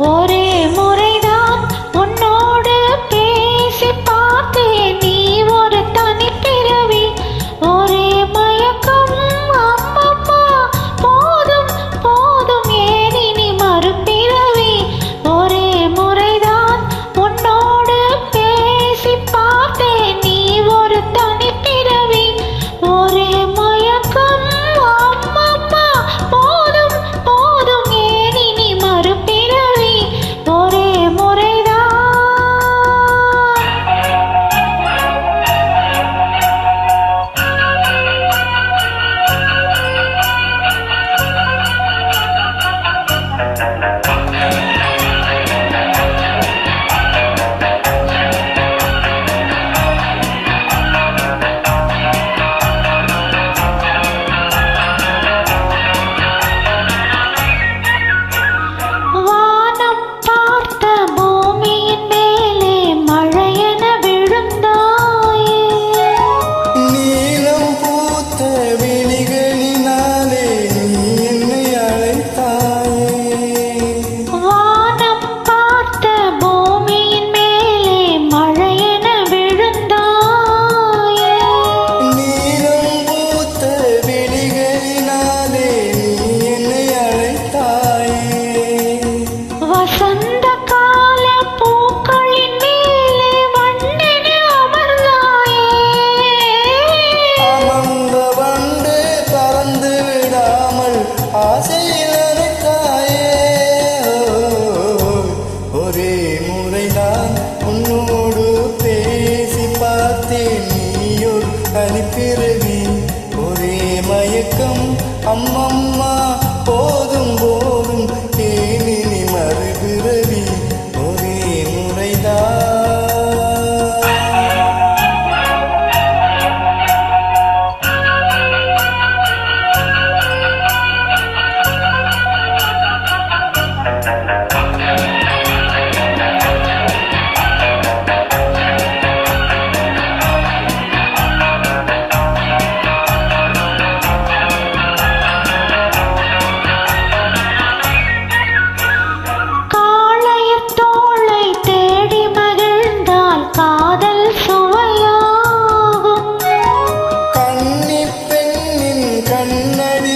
ஒரே முறைதான் உன்னோடு பேசி பார்த்தேன், நீ ஒரு தனிப்பிறவி. ஒரே மயக்கம் அம்மம்மா, போதும் போதும் ஏன் இனி மறுபிறவி. ஒரே முறைதான் உன்னோடு பேசி பார்த்தேன், நீ ஒரு தனிப்பிறவி. ஒரே மயக்கம் அம்மம்மா, போதும் போதும் ஏன் இனி மறுபிறவி. ஒரே முறைதான். வானம் பார்த்த பூமியின் மேலே மழையென விழுந்தாயே. நீலம் பூத்த விழிகளினாலே நீ என்னை அழைத்தாயே. வானம் பார்த்த பூமியின் மேலே மழையென விழுந்தாயே. நீலம் பூத்த விழிகளினாலே நீ என்னை அழைத்தாயே. வசந்த கால பூக்களின் மேலே வண்ணென அமர்ந்தாயே. அமர்ந்த வண்டு பறந்து விடாமல் ஆசையில் அழைத்தாயே. ஒரே முறைதான் உன்னோடு பேசி பார்த்தேன், நீயோர் தனிப்பிறவி. ஒரே மயக்கம் அம்மம்மா, போதும் போதும் ஏன் இனி மறுபிறவி. ஒரே முறைதான். காளையர் தோளை தேடி மகிழ்ந்தால் காதல் சுவையாகும். கன்னிப் பெண்ணின் கண்ணடி